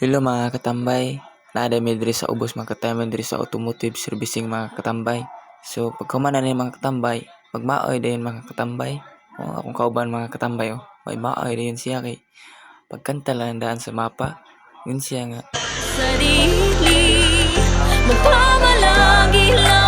Hello mga katambay, naada mi diri sa ubos mga katambay diri sa automotive servicing mga katambay. So pagkahuman na ni mga katambay, magmaoy dayon mga katambay. O akong kauban mga katambay may maoy dayon siya kay pagkanta lang daan sa mapa. Yun siya nga. Sarili magpamalagi lang